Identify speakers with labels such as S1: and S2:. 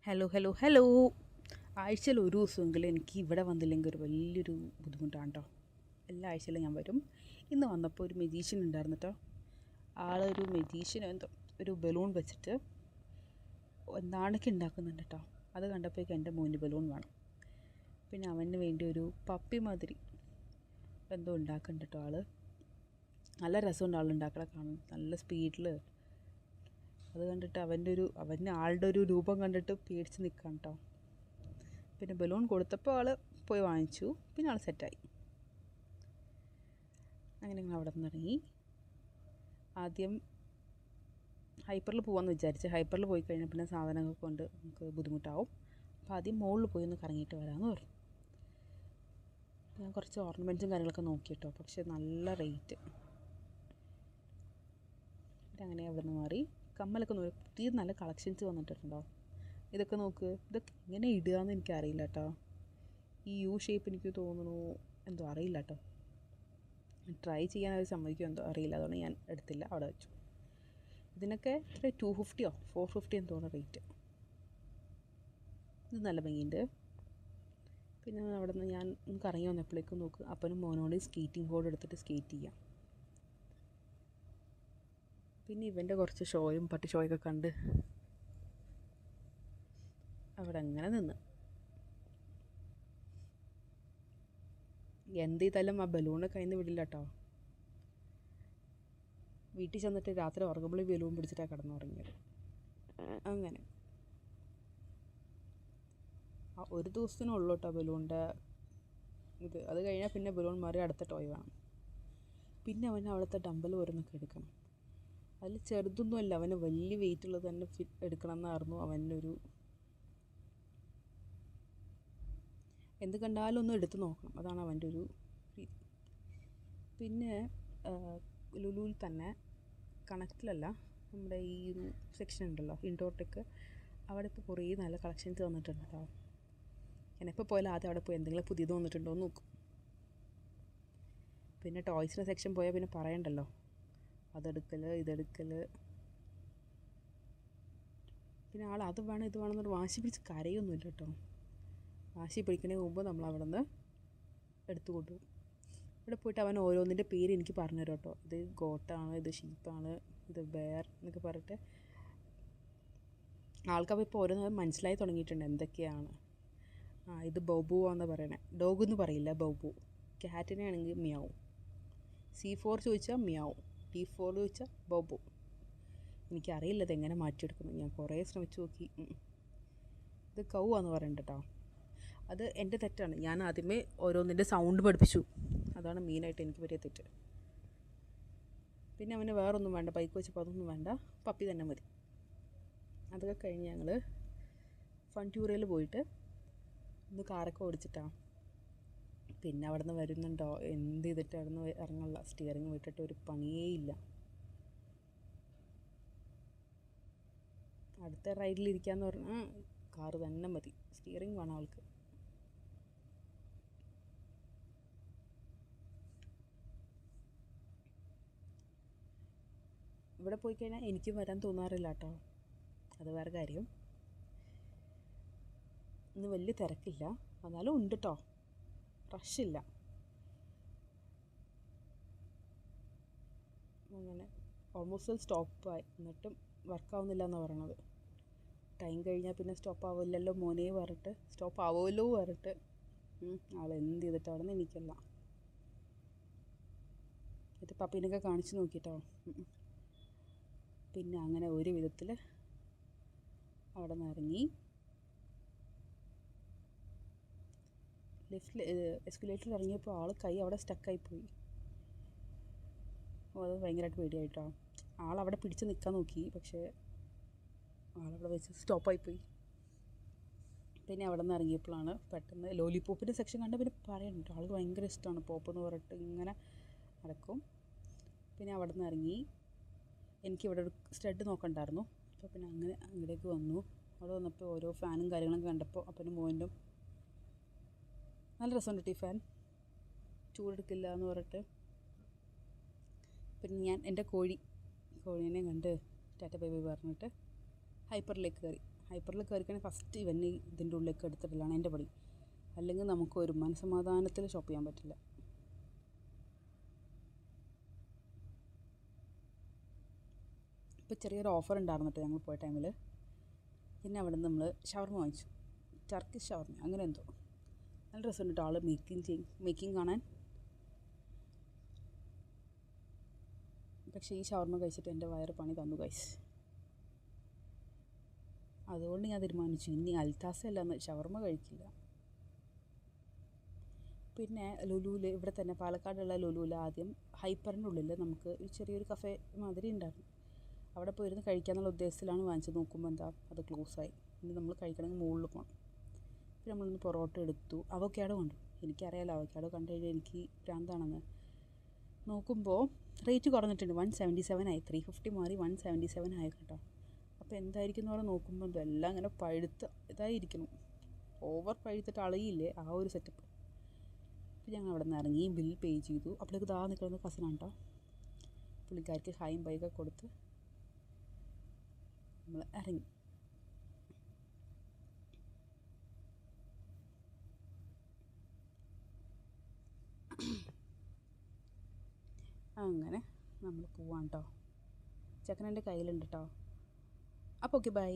S1: Hello hello hello. ആഴ്ചയിൽ ഒരു ദിവസമെങ്കിലും എനിക്ക് ഇവിടെ വന്നില്ലെങ്കിൽ ഒരു വലിയൊരു ബുദ്ധിമുട്ടാണ് കേട്ടോ. എല്ലാ ആഴ്ചയിലും ഞാൻ വരും. ഇന്ന് വന്നപ്പോൾ ഒരു മെജീഷ്യൻ ഉണ്ടായിരുന്നു കേട്ടോ. ആളൊരു മെജീഷ്യൻ എന്തോ ഒരു ബലൂൺ വെച്ചിട്ട് എന്താണൊക്കെ ഉണ്ടാക്കുന്നുണ്ട് കേട്ടോ. അത് കണ്ടപ്പോഴേക്കും എൻ്റെ മോന് ബലൂൺ വേണം. പിന്നെ അവന് വേണ്ടി ഒരു പപ്പി മാതിരി എന്തോ ഉണ്ടാക്കുന്നുണ്ട് കേട്ടോ ആൾ. നല്ല രസമുണ്ട് ആളുണ്ടാക്കണ കാണും, നല്ല സ്പീഡിൽ. അത് കണ്ടിട്ട് അവൻ്റെ ആളുടെ ഒരു രൂപം കണ്ടിട്ട് പേടിച്ച് നിൽക്കാം കേട്ടോ. പിന്നെ ബലൂൺ കൊടുത്തപ്പോൾ ആൾ പോയി വാങ്ങിച്ചു. പിന്നെ ആൾ സെറ്റായി. അങ്ങനെ ഞങ്ങൾ അവിടെ നിന്ന് ഇറങ്ങി. ആദ്യം ഹൈപ്പറിൽ പോകാമെന്ന് വിചാരിച്ച്. ഹൈപ്പറിൽ പോയി കഴിഞ്ഞാൽ പിന്നെ സാധനങ്ങൾ കൊണ്ട് നമുക്ക് ബുദ്ധിമുട്ടാവും. അപ്പോൾ ആദ്യം മുകളിൽ പോയി ഒന്ന് കറങ്ങിയിട്ട് വരാമെന്ന് പറഞ്ഞു. ഞാൻ കുറച്ച് ഓർണമെൻറ്റ്സും കാര്യങ്ങളൊക്കെ നോക്കി കേട്ടോ. പക്ഷേ നല്ല റേറ്റ്. അങ്ങനെ അവിടെ നിന്ന് മാറി. കമ്മലൊക്കെ നോക്കി, പുതിയ നല്ല കളക്ഷൻസ് വന്നിട്ടുണ്ടോ. ഇതൊക്കെ നോക്ക്. ഇതൊക്കെ എങ്ങനെ ഇടുകയെന്ന് എനിക്കറിയില്ല കേട്ടോ. ഈ യു ഷേപ്പ് എനിക്ക് തോന്നുന്നു എന്തോ അറിയില്ല കേട്ടോ. ട്രൈ ചെയ്യാൻ അവർ സമ്മതിക്കുമോ എന്തോ അറിയില്ല. അതുകൊണ്ട് ഞാൻ എടുത്തില്ല, അവിടെ വെച്ചു. ഇതിനൊക്കെ 250 450 എന്ന് തോന്നുന്നു റേറ്റ്. ഇത് നല്ല ഭംഗിയുണ്ട്. പിന്നെ അവിടെ നിന്ന് ഞാൻ കറങ്ങി വന്നപ്പോഴേക്കും നോക്ക്, അപ്പനും മോനോട് സ്കേറ്റിംഗ് ബോർഡ് എടുത്തിട്ട് സ്കേറ്റ് ചെയ്യാം. പിന്നെ ഇവൻ്റെ കുറച്ച് ഷോയും പട്ടി ഷോയൊക്കെ കണ്ട് അവിടെ അങ്ങനെ നിന്ന്. എന്ത് ചെയ്താലും ആ ബലൂണ് കയ്യിൽ നിന്ന് വിടില്ല കേട്ടോ. വീട്ടിൽ ചെന്നിട്ട് രാത്രി ഉറങ്ങുമ്പോൾ ബലൂൺ പിടിച്ചിട്ടാണ് കിടന്നുറങ്ങിയത്. അങ്ങനെ ആ ഒരു ദിവസത്തിനുള്ളൂ കേട്ടോ ബലൂണിൻ്റെ ഇത്. അത് കഴിഞ്ഞാൽ പിന്നെ ബലൂൺ മാറി അടുത്ത ടോയ് വേണം. പിന്നെ അവന് അവിടുത്തെ ഡമ്പൽ ഓരോന്നൊക്കെ എടുക്കണം. അതിൽ ചെറുതൊന്നുമല്ല, അവന് വലിയ വെയിറ്റുള്ളത് തന്നെ എടുക്കണം എന്നായിരുന്നു അവൻ്റെ ഒരു. എന്ത് കണ്ടാലും ഒന്ന് എടുത്ത് നോക്കണം, അതാണ് അവൻ്റെ ഒരു രീതി. പിന്നെ ലുലുവിൽ തന്നെ കണക്റ്റിലല്ല, നമ്മുടെ ഈ ഒരു സെക്ഷൻ ഉണ്ടല്ലോ ഇൻഡോർ ടെക്ക്, അവിടെ ഇപ്പോൾ കുറേ നല്ല കളക്ഷൻസ് വന്നിട്ടുണ്ട് കേട്ടോ. ഞാനെപ്പോൾ പോയാലും ആദ്യം അവിടെ പോയി എന്തെങ്കിലും പുതിയത് വന്നിട്ടുണ്ടോ എന്ന് നോക്കും. പിന്നെ ടോയ്സിൻ്റെ സെക്ഷൻ പോയാൽ പിന്നെ പറയണ്ടല്ലോ, അതെടുക്കൽ ഇതെടുക്കൽ. പിന്നെ ആൾ അത് വേണം ഇത് വേണമെന്നൊരു വാശി പിടിച്ച് കരയൊന്നുമില്ല കേട്ടോ. വാശി പിടിക്കുന്നതിന് മുമ്പ് നമ്മൾ അവിടെ നിന്ന് എടുത്തു കൊണ്ടുപോകും. ഇവിടെ പോയിട്ട് അവൻ ഓരോന്നിൻ്റെ പേര് എനിക്ക് പറഞ്ഞു തരും കേട്ടോ. ഇത് ഗോട്ടാണ്, ഇത് ഷീപ്പാണ്, ഇത് ബെയർ എന്നൊക്കെ പറഞ്ഞിട്ട്. ആൾക്കപ്പോൾ ഇപ്പോൾ ഓരോന്ന് മനസ്സിലായി തുടങ്ങിയിട്ടുണ്ട് എന്തൊക്കെയാണ്. ഇത് ബൗബുവാന്ന് പറയണേ. ഡോഗ് എന്ന് പറയില്ല, ബൗബു. ക്യാറ്റിനെ ആണെങ്കിൽ മിയാവും. C4 ചോദിച്ചാൽ മിയാവും. T4 ചോദിച്ചാൽ ബൗബു. എനിക്കറിയില്ല ഇതെങ്ങനെ മാറ്റിയെടുക്കുന്നു. ഞാൻ കുറേ ശ്രമിച്ചു നോക്കി. ഇത് കൗവാന്ന് പറയണ്ട കേട്ടോ. അത് എൻ്റെ തെറ്റാണ്. ഞാൻ ആദ്യമേ ഓരോന്നിൻ്റെ സൗണ്ട് പഠിപ്പിച്ചു. അതാണ് മെയിനായിട്ട് എനിക്ക് പറ്റിയ തെറ്റ്. പിന്നെ അവന് വേറൊന്നും വേണ്ട, ബൈക്ക് വെച്ചപ്പോൾ അതൊന്നും വേണ്ട, പപ്പി തന്നെ മതി. അതൊക്കെ കഴിഞ്ഞ് ഞങ്ങൾ ഫൺട്യൂറയിൽ പോയിട്ട് ഒന്ന് കാറൊക്കെ ഓടിച്ചിട്ടാണ്. പിന്നെ അവിടെ നിന്ന് വരുന്നുണ്ടോ എന്ത് ചെയ്തിട്ട് അവിടെ നിന്ന് ഇറങ്ങുള്ള. സ്റ്റിയറിങ് വിട്ടിട്ട് ഒരു പണിയേ ഇല്ല. അടുത്ത റൈഡിലിരിക്കാമെന്ന് പറഞ്ഞാൽ കാറ് തന്നെ മതി. സ്റ്റിയറിങ് വേണം അവൾക്ക്. ഇവിടെ പോയി കഴിഞ്ഞാൽ എനിക്ക് വരാൻ തോന്നാറില്ല കേട്ടോ. അത് വേറെ കാര്യം. ഇന്ന് വലിയ തിരക്കില്ല, എന്നാലും ഉണ്ട് കേട്ടോ, റഷില്ല. അങ്ങനെ ഓൾമോസ്റ്റ് സ്റ്റോപ്പായി. എന്നിട്ടും വർക്കാവുന്നില്ല എന്നാണ് പറയണത്. ടൈം കഴിഞ്ഞാൽ പിന്നെ സ്റ്റോപ്പ് ആവില്ലല്ലോ മോനെ പറഞ്ഞിട്ട്, സ്റ്റോപ്പ് ആവുമല്ലോ പറഞ്ഞിട്ട് ആൾ എന്ത് ചെയ്തിട്ട് അവിടെ നിന്ന് എനിക്കല്ല. എന്നിട്ട് പപ്പീനൊക്കെ കാണിച്ച് നോക്കിയിട്ടോ. പിന്നെ അങ്ങനെ ഒരു വിധത്തിൽ അവിടെ നിന്ന് ഇറങ്ങി. ലിഫ്റ്റിൽ എസ്കലേറ്ററിൽ ഇറങ്ങിയപ്പോൾ ആൾ കൈ അവിടെ സ്റ്റക്കായിപ്പോയി. അത് ഭയങ്കരമായിട്ട് പേടിയായിട്ടോ. ആളവിടെ പിടിച്ച് നിൽക്കാൻ നോക്കി, പക്ഷേ ആളവിടെ വെച്ച് സ്റ്റോപ്പായിപ്പോയി. പിന്നെ അവിടെ നിന്ന് ഇറങ്ങിയപ്പോഴാണ് പെട്ടെന്ന് ലോലിപോപ്പിൻ്റെ സെക്ഷൻ കണ്ട്. പിന്നെ പറയുന്നുണ്ട് ആൾക്ക് ഭയങ്കര ഇഷ്ടമാണ് പോപ്പ് എന്ന് പറഞ്ഞിട്ട് ഇങ്ങനെ നടക്കും. പിന്നെ അവിടെ നിന്ന് ഇറങ്ങി. എനിക്കിവിടെ ഒരു സ്റ്റഡ് നോക്കണ്ടായിരുന്നു. അപ്പോൾ പിന്നെ അങ്ങനെ അങ്ങോട്ടേക്ക് വന്നു. അവിടെ വന്നപ്പോൾ ഓരോ ഫാനും കാര്യങ്ങളൊക്കെ കണ്ടപ്പോൾ അപ്പനും മോനും നല്ല രസമുണ്ട്. ഫാൻ ചൂടെടുക്കില്ല എന്ന് പറഞ്ഞിട്ട്. പിന്നെ ഞാൻ എൻ്റെ കോഴീനെ കണ്ട് ടാറ്റ ബൈ ബൈ പറഞ്ഞിട്ട് ഹൈപ്പറിലേക്ക് കയറി. ഹൈപ്പറിൽ കയറിക്കണേ ഫസ്റ്റ് ഇവന്നെ ഇതിൻ്റെ ഉള്ളിലേക്ക് എടുത്തിട്ടില്ലാണ് എൻ്റെ പണി. അല്ലെങ്കിൽ നമുക്ക് ഒരു മനസ്സമാധാനത്തിൽ ഷോപ്പ് ചെയ്യാൻ പറ്റില്ല. ഇപ്പോൾ ചെറിയൊരു ഓഫർ ഉണ്ടായിരുന്നിട്ട് ഞങ്ങൾ പോയ ടൈമിൽ. പിന്നെ അവിടെ നിന്ന് നമ്മൾ ഷവർമ വാങ്ങിച്ചു, ടർക്കിഷ് ഷവർമ അങ്ങനെ എന്തോ. നല്ല രസമുണ്ട് കേട്ടോ, ആൾ മേക്കിംഗ് കാണാൻ. പക്ഷേ ഈ ഷവർമ കഴിച്ചിട്ട് എൻ്റെ വയറ് പണി തന്നു ഗൈസ്. അതുകൊണ്ട് ഞാൻ തീരുമാനിച്ചു ഇനി അൽത്താസയല്ലാന്ന് ഷവർമ കഴിക്കില്ല. പിന്നെ ലുലുവിൽ, ഇവിടെ തന്നെ പാലക്കാടുള്ള ലുലുവിൽ ആദ്യം ഹൈപ്പറിൻ്റെ ഉള്ളിൽ നമുക്ക് ഒരു ചെറിയൊരു കഫേ മാതിരി ഉണ്ടായിരുന്നു. അവിടെ പോയിരുന്ന് കഴിക്കാമെന്നുള്ള ഉദ്ദേശത്തിലാണ് വാങ്ങിച്ചത്. നോക്കുമ്പോൾ എന്താ അത് ക്ലോസായി. ഇനി നമ്മൾ കഴിക്കണമെങ്കിൽ മുകളിൽ പോകണം. പിന്നെ നമ്മളൊന്ന് പൊറോട്ട എടുത്തു, അവക്കാഡോ കണ്ടു. എനിക്കറിയാലോ അവക്കാഡോ കണ്ടു കഴിഞ്ഞാൽ എനിക്ക് ഭ്രാന്താണെന്ന്. നോക്കുമ്പോൾ റേറ്റ് കുറഞ്ഞിട്ടുണ്ട്, 177 ആയി. 350 മാറി 177 ആയി കേട്ടോ. അപ്പോൾ എന്തായിരിക്കും എന്ന് പറഞ്ഞാൽ നോക്കുമ്പോൾ എന്തോ എല്ലാം ഇങ്ങനെ പഴുത്ത് ഇതായിരിക്കണം, ഓവർ പഴുത്തിട്ട് അളയില്ലേ, ആ ഒരു സെറ്റപ്പ്. അപ്പോൾ ഞങ്ങൾ അവിടെ നിന്ന് ഇറങ്ങി ബിൽ പേ ചെയ്തു. അപ്പോഴേക്ക് ഇതാ നിൽക്കുന്നത് കസിനാണ് കേട്ടോ. പുള്ളിക്കാർക്ക് ഹായും ബൈക്കൊക്കെ കൊടുത്ത് നമ്മൾ ഇറങ്ങി. അങ്ങനെ നമ്മൾ പോവാം കേട്ടോ. ചെക്കൻ എൻ്റെ കയ്യിലുണ്ട് കേട്ടോ. അപ്പോൾ ഓക്കെ, ബൈ.